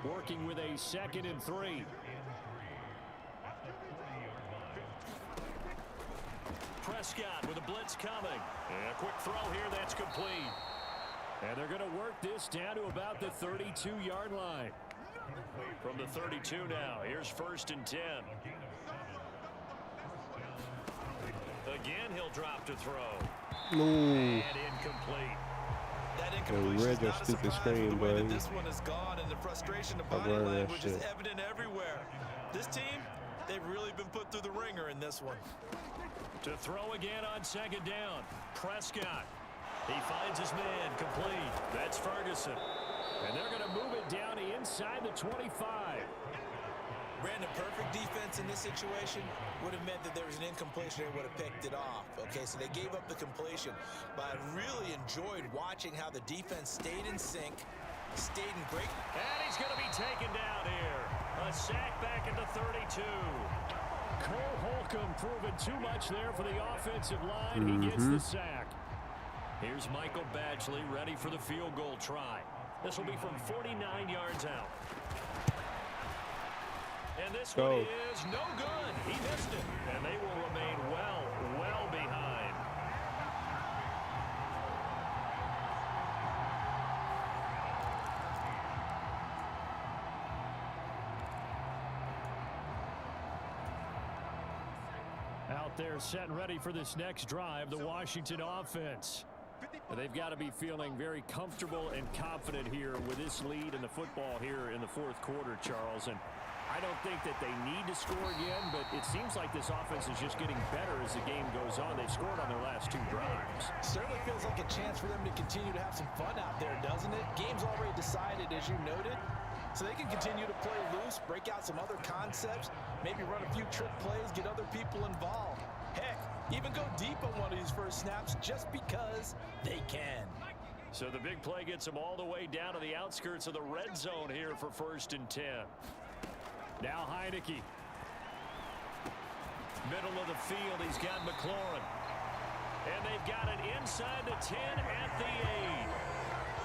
Working with a 2nd and 3. Prescott with a blitz coming. And a quick throw here, that's complete. And they're going to work this down to about the 32-yard line. From the 32 now, here's 1st and 10. Again, he'll drop to throw. No. And incomplete. That incompletion is not a surprise screen, the way buddy. that this one is gone, and the frustration of body language is evident everywhere. This team, they've really been put through the ringer in this one. To throw again on 2nd down. Prescott. He finds his man complete. That's Ferguson. And they're going to move it down inside the 25. Brandon, perfect defense in this situation would have meant that there was an incompletion. They would have picked it off. Okay, so they gave up the completion. But I really enjoyed watching how the defense stayed in sync, stayed in great. And he's going to be taken down here. A sack back at the 32. Cole Holcomb proving too much there for the offensive line. He gets the sack. Here's Michael Badgley ready for the field goal try. This will be from 49 yards out. And this one is no good. He missed it. And they will remain well behind. Out there set and ready for this next drive, the Washington offense. They've got to be feeling very comfortable and confident here with this lead in the football here in the fourth quarter, Charles. And I don't think that they need to score again, but it seems like this offense is just getting better as the game goes on. They've scored on their last 2 drives. Certainly feels like a chance for them to continue to have some fun out there, doesn't it? Game's already decided, as you noted. So they can continue to play loose, break out some other concepts, maybe run a few trick plays, get other people involved. Heck, even go deep on one of these first snaps just because they can. So the big play gets them all the way down to the outskirts of the red zone here for 1st and 10. Now Heineke. Middle of the field, he's got McLaurin. And they've got it inside the 10 at the 8.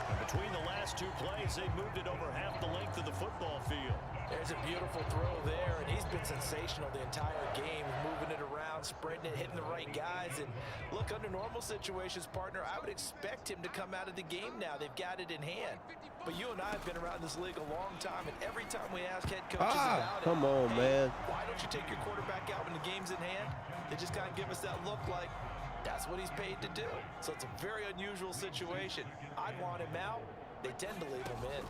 And between the last 2 plays, they've moved it over half the length of the football field. There's a beautiful throw there, and he's been sensational the entire game, moving it around, spreading it, hitting the right guys. And look, under normal situations, partner, I would expect him to come out of the game now. They've got it in hand. But you and I have been around this league a long time, and every time we ask head coaches about it, come on, man. Why don't you take your quarterback out when the game's in hand? They just kind of give us that look like that's what he's paid to do. So it's a very unusual situation. I'd want him out. They tend to leave him in.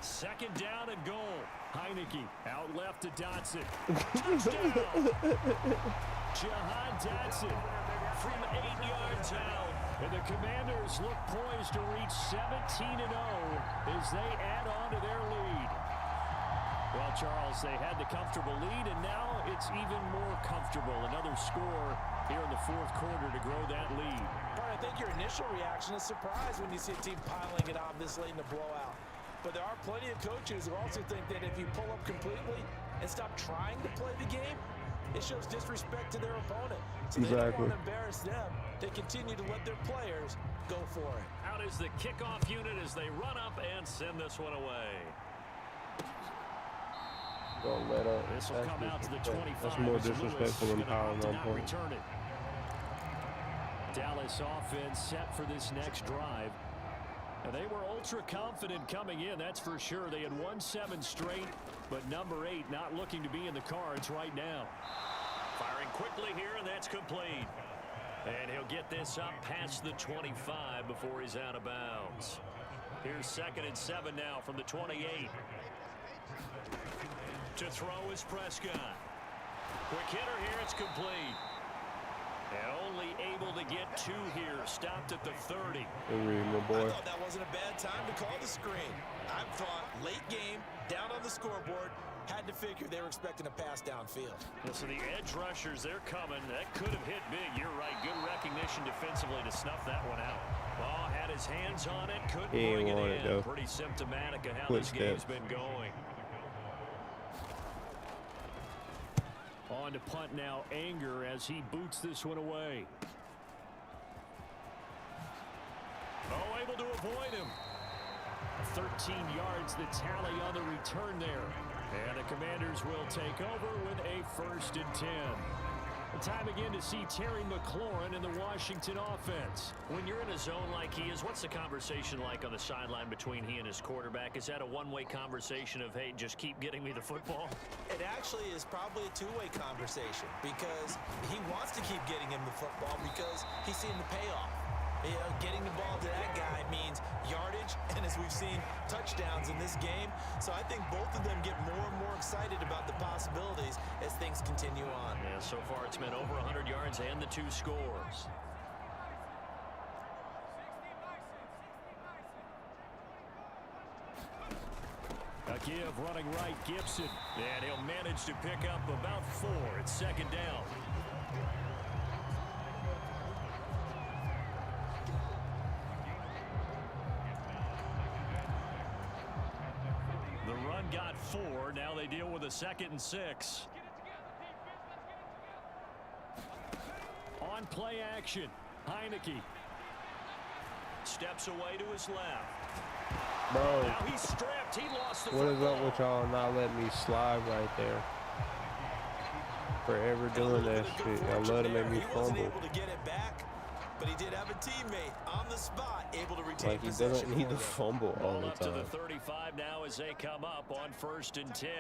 2nd down and goal. Heineke out left to Dotson. Touchdown! Jahan Dotson from 8 yards out. And the Commanders look poised to reach 17-0 as they add on to their lead. Well, Charles, they had the comfortable lead, and now it's even more comfortable. Another score here in the fourth quarter to grow that lead. But I think your initial reaction is surprise when you see a team piling it on this late in the blowout. But there are plenty of coaches who also think that if you pull up completely and stop trying to play the game, it shows disrespect to their opponent. So they don't want to embarrass them. They continue to let their players go for it. Out is the kickoff unit as they run up and send this one away. This will come out to the 25. That's more disrespectful than piling on points. Return it. Dallas offense set for this next drive. And they were ultra confident coming in, that's for sure. They had won 7 straight, but number 8 not looking to be in the cards right now. Firing quickly here, and that's complete. And he'll get this up past the 25 before he's out of bounds. Here's 2nd and 7 now from the 28. To throw is Prescott. Quick hitter here, it's complete. And only able to get 2 here. Stopped at the 30. My boy. I thought that wasn't a bad time to call the screen. I thought late game, down on the scoreboard, had to figure they were expecting a pass downfield. Yeah, so the edge rushers, they're coming. That could have hit big. You're right. Good recognition defensively to snuff that one out. Ball had his hands on it. Couldn't bring it in. Pretty symptomatic of how this game's been going. On to punt now, Anger, as he boots this one away. Oh, able to avoid him. 13 yards, the tally on the return there. And the Commanders will take over with a 1st and 10. Time again to see Terry McLaurin in the Washington offense. When you're in a zone like he is, what's the conversation like on the sideline between he and his quarterback? Is that a one-way conversation of, hey, just keep getting me the football? It actually is probably a 2-way conversation because he wants to keep getting him the football because he's seeing the payoff. You know, getting the ball to that guy means yardage, and as we've seen, touchdowns in this game. So I think both of them get more and more excited about the possibilities as things continue on. Yeah, so far it's been over 100 yards and the 2 scores. A give running right, Gibson. And he'll manage to pick up about 4. It's 2nd down. 2nd and 6. On play action, Heineke steps away to his left. Bro, Now he's stripped. He lost the what is football. up with y'all not letting me slide right there? Forever doing that shit. I love to make me He wasn't fumble. able to get it back, but he did have a teammate on the spot able to retain Like, he possession. doesn't need for to them. fumble all Ball the up to the time. 35 now as they come up on 1st and 10.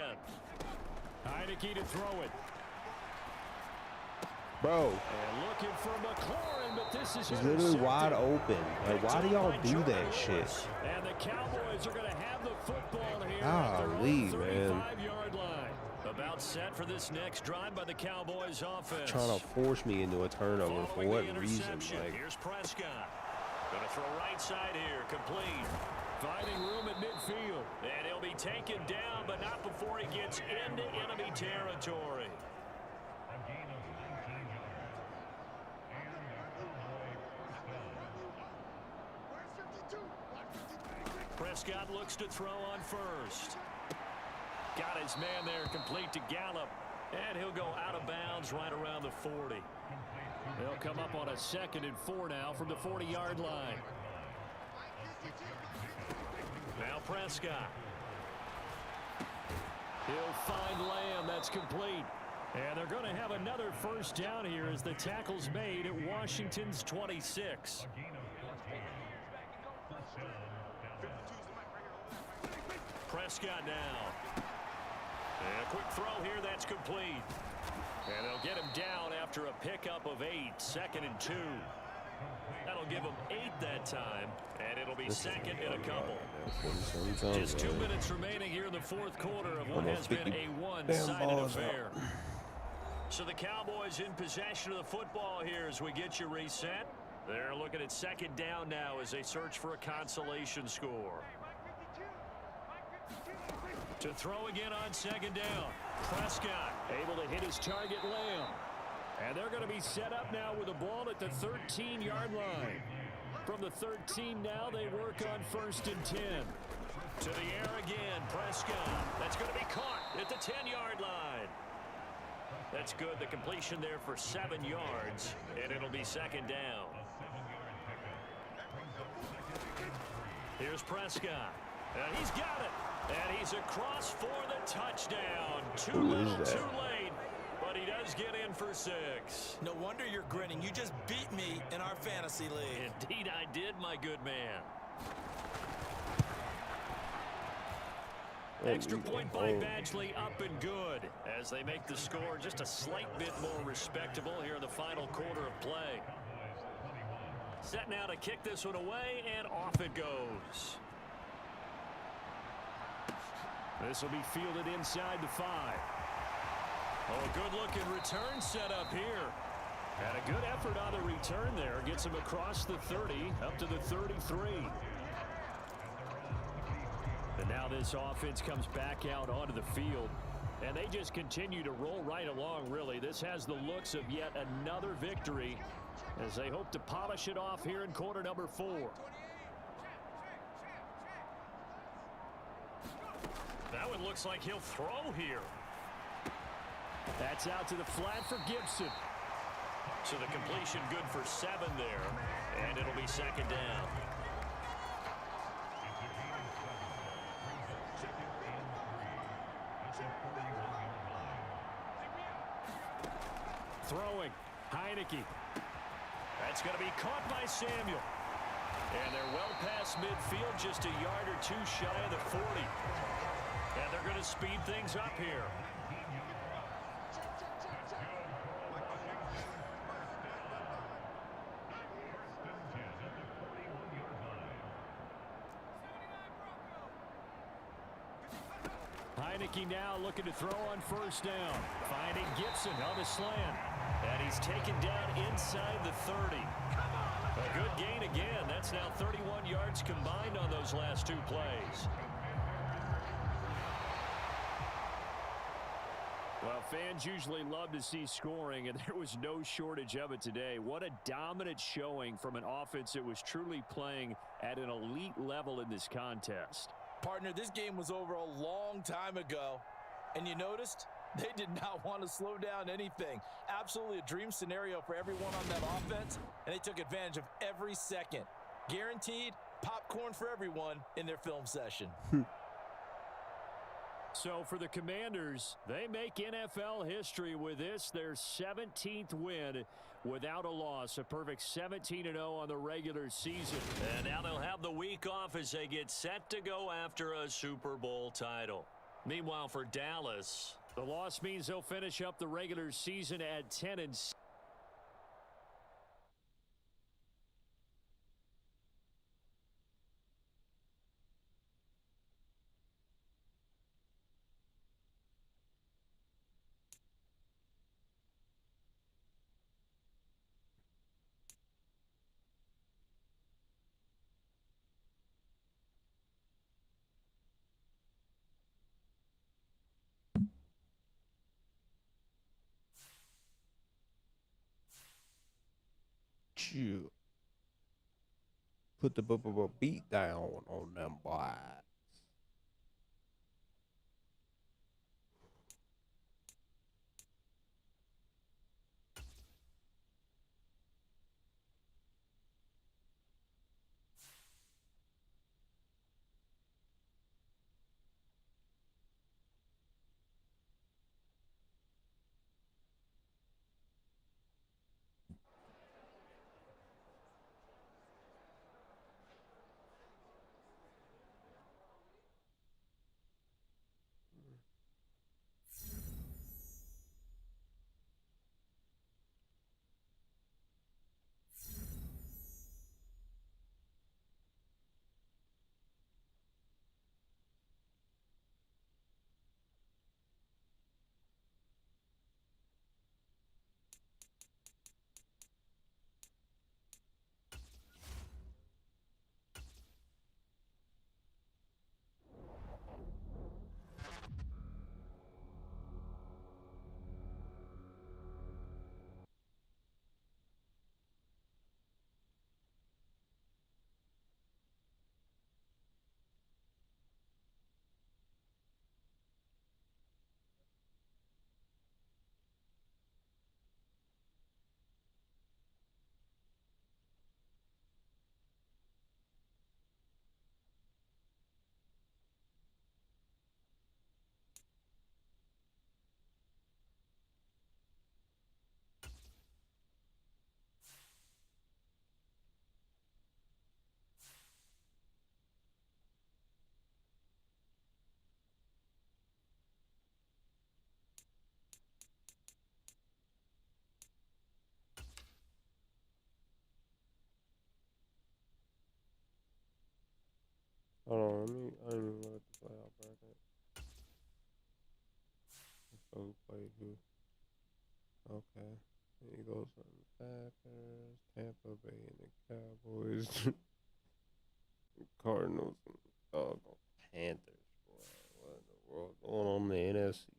Heineke to throw it. Bro, And looking for McLaurin, but this is he's literally wide intercepted. open. Like, why do y'all do that shit? And the Cowboys are going to have the football here Golly, at their man. own 35-yard line. About set for this next drive by the Cowboys offense. Trying to force me into a turnover. For Following what the reason? interception, Like, here's Prescott. Going to throw right side here, complete. Finding room at midfield. And he'll be taken down, but not before he gets into enemy territory. Prescott looks to throw on 1st. Got his man there, complete to Gallup. And he'll go out of bounds right around the 40. They'll come up on a 2nd and 4 now from the 40-yard line. Now Prescott. He'll find Lamb. That's complete. And they're going to have another 1st down here as the tackle's made at Washington's 26. Prescott now. And a quick throw here, that's complete. And they'll get him down after a pickup of 8, 2nd and 2. That'll give him 8 that time, and it'll be 2nd and a couple. Just 2 minutes remaining here in the 4th quarter of what has been a one-sided affair. So the Cowboys in possession of the football here as we get you reset. They're looking at 2nd down now as they search for a consolation score. To throw again on 2nd down. Prescott able to hit his target, Lamb. And they're going to be set up now with the ball at the 13-yard line. From the 13 now, they work on 1st and 10. To the air again, Prescott. That's going to be caught at the 10-yard line. That's good. The completion there for 7 yards, and it'll be 2nd down. Here's Prescott. And he's got it. And he's across for the touchdown. Too little, too late. But he does get in for 6. No wonder you're grinning. You just beat me in our fantasy league. Indeed I did, my good man. Extra point by Badgley up and good as they make the score just a slight bit more respectable here in the final quarter of play. Set now to kick this one away, and off it goes. This will be fielded inside the 5. Oh, a good-looking return set up here. And a good effort on the return there. Gets him across the 30, up to the 33. And now this offense comes back out onto the field. And they just continue to roll right along, really. This has the looks of yet another victory as they hope to polish it off here in quarter number 4. That one looks like he'll throw here. That's out to the flat for Gibson. So the completion good for 7 there, and it'll be 2nd down. Throwing, Heineke. That's going to be caught by Samuel. And they're well past midfield, just a yard or 2 shy of the 40. And they're going to speed things up here. Heineke now looking to throw on 1st down. Finding Gibson on the slant. And he's taken down inside the 30. A good gain again. That's now 31 yards combined on those last 2 plays. Well, fans usually love to see scoring, and there was no shortage of it today. What a dominant showing from an offense that was truly playing at an elite level in this contest. Partner, this game was over a long time ago. And you noticed they did not want to slow down anything. Absolutely a dream scenario for everyone on that offense, and they took advantage of every second. Guaranteed popcorn for everyone in their film session. So for the Commanders, they make NFL history with this, their 17th win without a loss. A perfect 17-0 on the regular season. And now they'll have the week off as they get set to go after a Super Bowl title. Meanwhile, for Dallas, the loss means they'll finish up the regular season at 10-6. Chill. Put the beat down on them boys. Hold on, I don't even know what the playoff bracket. So who played who? Okay. Eagles and the Packers, Tampa Bay and the Cowboys, Cardinals and doggone Panthers. Boy, what in the world going on in the NFC?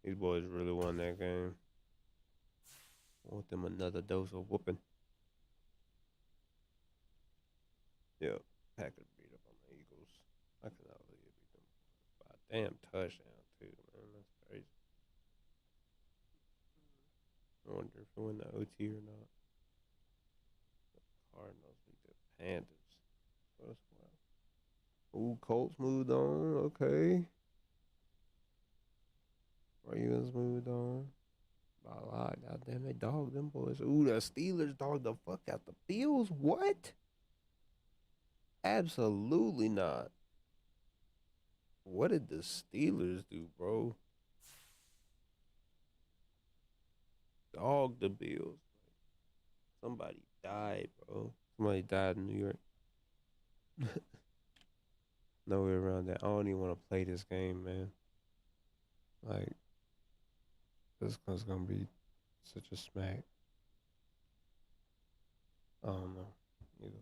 These boys really won that game. I want them another dose of whooping. Yeah, Packers beat up on the Eagles. I cannot believe it beat them by a damn touchdown too, man. That's crazy. I wonder if they win the OT or not. The Cardinals beat the Panthers. What a squad. Ooh, Colts moved on. Okay. Ravens moved on. By a lot. Goddamn, they dogged them boys. Ooh, the Steelers dogged the fuck out the Bills. What? Absolutely not. What did the Steelers do, bro? Dog the Bills. Somebody died, bro. Somebody died in New York. No way around that. I don't even want to play this game, man. Like, this one's gonna be such a smack. I don't know. Either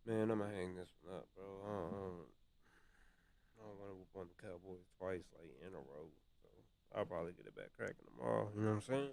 way. Man, I'm gonna hang this one up, bro. I don't want to whoop on the Cowboys twice, like in a row. So I'll probably get it back cracking tomorrow. You know what I'm saying?